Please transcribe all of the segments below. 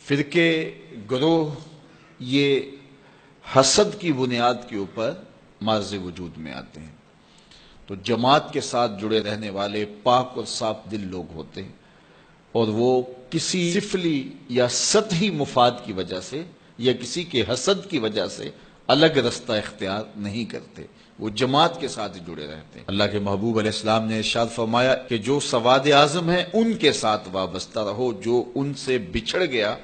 فرقے گروہ یہ حسد کی بنیاد کے اوپر مارز وجود میں آتے ہیں، تو جماعت کے ساتھ جڑے رہنے والے پاک اور صاف دل لوگ ہوتے ہیں، اور وہ کسی سفلی یا سطحی مفاد کی وجہ سے یا کسی کے حسد کی وجہ سے الگ رستہ اختیار نہیں کرتے، وہ جماعت کے ساتھ جڑے رہتے ہیں۔ اللہ کے محبوب علیہ السلام نے ارشاد فرمایا کہ جو سواد اعظم ہیں ان کے ساتھ وابستہ رہو، جو ان سے بچھڑ گیا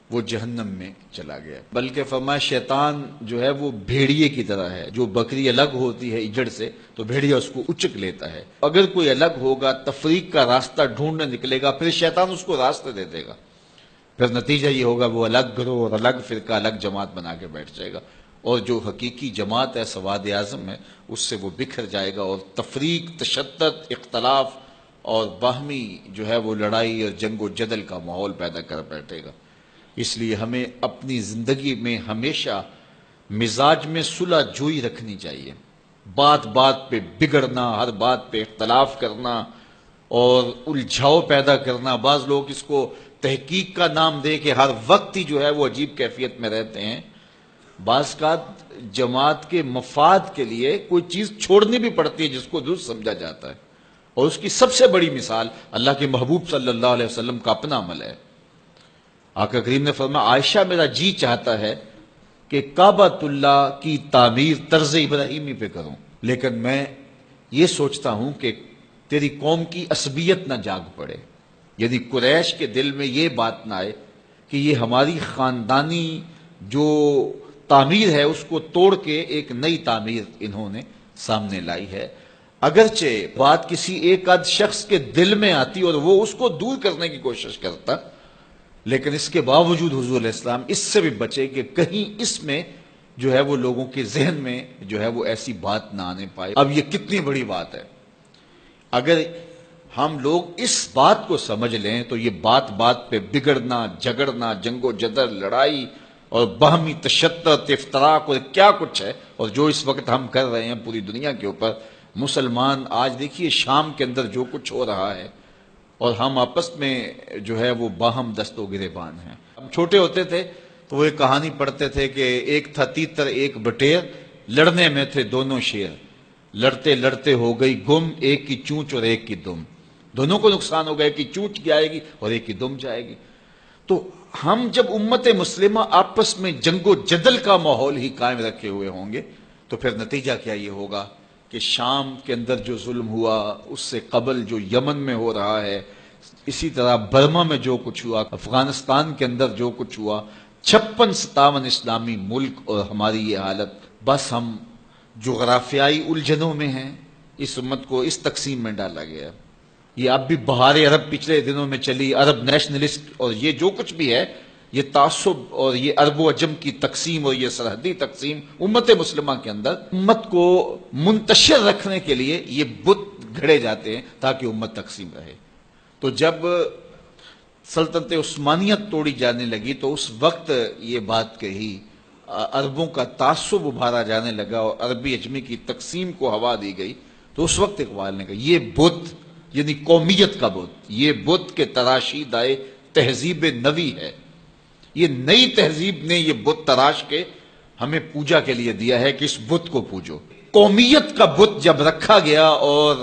وہ جہنم میں چلا گیا۔ بلکہ فرمایا شیطان جو ہے وہ بھیڑیے کی طرح ہے، جو بکری الگ ہوتی ہے اجڑ سے تو بھیڑیا اس کو اچک لیتا ہے، اگر کوئی الگ ہوگا تفریق کا راستہ ڈھونڈنے نکلے گا پھر شیطان اس کو راستہ دے دے گا، پھر نتیجہ یہ ہوگا وہ الگ گروہ اور الگ فرقہ الگ جماعت بنا کے بیٹھ جائے گا، اور جو حقیقی جماعت ہے سواد اعظم ہے اس سے وہ بکھر جائے گا، اور تفریق، تشدد، اختلاف اور باہمی جو ہے وہ لڑائی اور جنگ و جدل کا ماحول پیدا کر بیٹھے گا۔ اس لیے ہمیں اپنی زندگی میں ہمیشہ مزاج میں صلح جوئی رکھنی چاہیے، بات بات پہ بگڑنا، ہر بات پہ اختلاف کرنا اور الجھاؤ پیدا کرنا، بعض لوگ اس کو تحقیق کا نام دے کہ ہر وقت ہی جو ہے وہ عجیب کیفیت میں رہتے ہیں۔ بعض کا جماعت کے مفاد کے لیے کوئی چیز چھوڑنی بھی پڑتی ہے جس کو درست سمجھا جاتا ہے، اور اس کی سب سے بڑی مثال اللہ کے محبوب صلی اللہ علیہ وسلم کا اپنا عمل ہے۔ آقا کریم نے فرمایا عائشہ میرا جی چاہتا ہے کہ کعبۃ اللہ کی تعمیر طرز ابراہیمی پہ کروں، لیکن میں یہ سوچتا ہوں کہ تیری قوم کی عصبیت نہ جاگ پڑے، یعنی قریش کے دل میں یہ بات نہ آئے کہ یہ ہماری خاندانی جو تعمیر ہے اس کو توڑ کے ایک نئی تعمیر انہوں نے سامنے لائی ہے۔ اگرچہ بات کسی ایک آدھ شخص کے دل میں آتی اور وہ اس کو دور کرنے کی کوشش کرتا، لیکن اس کے باوجود حضور علیہ السلام اس سے بھی بچے کہ کہیں اس میں جو ہے وہ لوگوں کے ذہن میں جو ہے وہ ایسی بات نہ آنے پائے۔ اب یہ کتنی بڑی بات ہے، اگر ہم لوگ اس بات کو سمجھ لیں تو یہ بات بات پہ بگڑنا، جھگڑنا، جنگ و جدل، لڑائی اور باہمی تشدد، افتراق اور کیا کچھ ہے، اور جو اس وقت ہم کر رہے ہیں پوری دنیا کے اوپر، مسلمان آج دیکھیے شام کے اندر جو کچھ ہو رہا ہے، اور ہم آپس میں جو ہے وہ باہم دست و گریبان ہیں۔ ہم چھوٹے ہوتے تھے تو وہ ایک کہانی پڑھتے تھے کہ ایک تھا تیتر ایک بٹیر، لڑنے میں تھے دونوں شیر، لڑتے لڑتے ہو گئی گم، ایک کی چونچ اور ایک کی دم، دونوں کو نقصان ہو گیا، ایک کی چونچ جائے گی اور ایک کی دم جائے گی۔ تو ہم جب امت مسلمہ آپس میں جنگ و جدل کا ماحول ہی قائم رکھے ہوئے ہوں گے تو پھر نتیجہ کیا یہ ہوگا کہ شام کے اندر جو ظلم ہوا، اس سے قبل جو یمن میں ہو رہا ہے، اسی طرح برما میں جو کچھ ہوا، افغانستان کے اندر جو کچھ ہوا، 56-57 اسلامی ملک اور ہماری یہ حالت، بس ہم جغرافیائی الجھنوں میں ہیں۔ اس امت کو اس تقسیم میں ڈالا گیا۔ یہ اب بھی بہار عرب پچھلے دنوں میں چلی، عرب نیشنلسٹ اور یہ جو کچھ بھی ہے، یہ تعصب اور یہ عرب و عجم کی تقسیم اور یہ سرحدی تقسیم امت مسلمہ کے اندر امت کو منتشر رکھنے کے لیے یہ بت گھڑے جاتے ہیں تاکہ امت تقسیم رہے۔ تو جب سلطنت عثمانیت توڑی جانے لگی تو اس وقت یہ بات کہی، عربوں کا تعصب ابھارا جانے لگا اور عربی عجمی کی تقسیم کو ہوا دی گئی، تو اس وقت اقبال نے کہا یہ بت یعنی قومیت کا بت، یہ بت کے تراشید آئے تہذیب نوی ہے، یہ نئی تہذیب نے یہ بت تراش کے ہمیں پوجا کے لیے دیا ہے کہ اس بت کو پوجو۔ قومیت کا بت جب رکھا گیا اور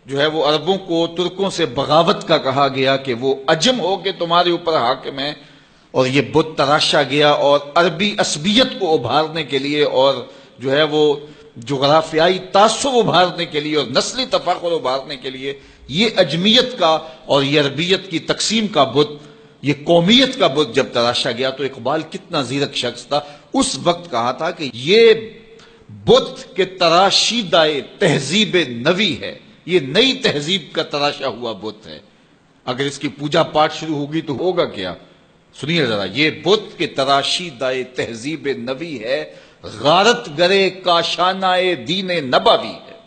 جو ہے وہ عربوں کو ترکوں سے بغاوت کا کہا گیا کہ وہ عجم ہو کے تمہارے اوپر حاکم ہے، اور یہ بت تراشا گیا اور عربی عصبیت کو ابھارنے کے لیے اور جو ہے وہ جغرافیائی تعصب ابھارنے کے لیے اور نسلی تفاخر ابھارنے کے لیے یہ عجمیت کا اور یہ عربیت کی تقسیم کا بت، یہ قومیت کا بت جب تراشا گیا تو اقبال کتنا زیرک شخص تھا، اس وقت کہا تھا کہ یہ بت کے تراشیدہ تہذیب نوی ہے، یہ نئی تہذیب کا تراشا ہوا بت ہے، اگر اس کی پوجا پاٹ شروع ہوگی تو ہوگا کیا؟ سنیے ذرا، یہ بت کے تراشیدہ تہذیب نوی ہے، غارت گرے کاشانہ دین نبوی ہے۔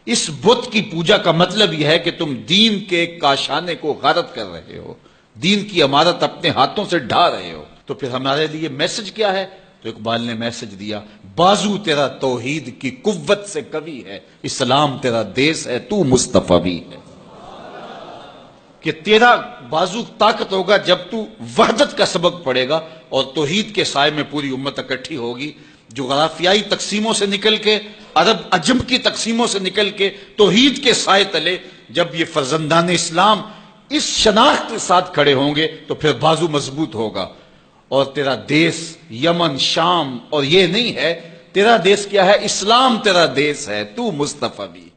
اس بت کی پوجا کا مطلب یہ ہے کہ تم دین کے کاشانے کو غارت کر رہے ہو، دین کی عمارت اپنے ہاتھوں سے ڈھا رہے ہو۔ تو پھر ہمارے لیے میسج کیا ہے؟ تو اقبال نے میسج دیا، بازو تیرا توحید کی قوت سے قوی ہے، اسلام تیرا دیس ہے، تو مصطفی بھی ہے۔ کہ تیرا بازو طاقت ہوگا جب تو وحدت کا سبق پڑھے گا اور توحید کے سائے میں پوری امت اکٹھی ہوگی. جغرافیائی تقسیموں سے نکل کے، عرب عجم کی تقسیموں سے نکل کے توحید کے سائے تلے جب یہ فرزندان اسلام اس شناخت کے ساتھ کھڑے ہوں گے تو پھر بازو مضبوط ہوگا. اور تیرا دیس یمن، شام اور یہ نہیں ہے، تیرا دیس کیا ہے؟ اسلام تیرا دیس ہے، تو مصطفی بھی.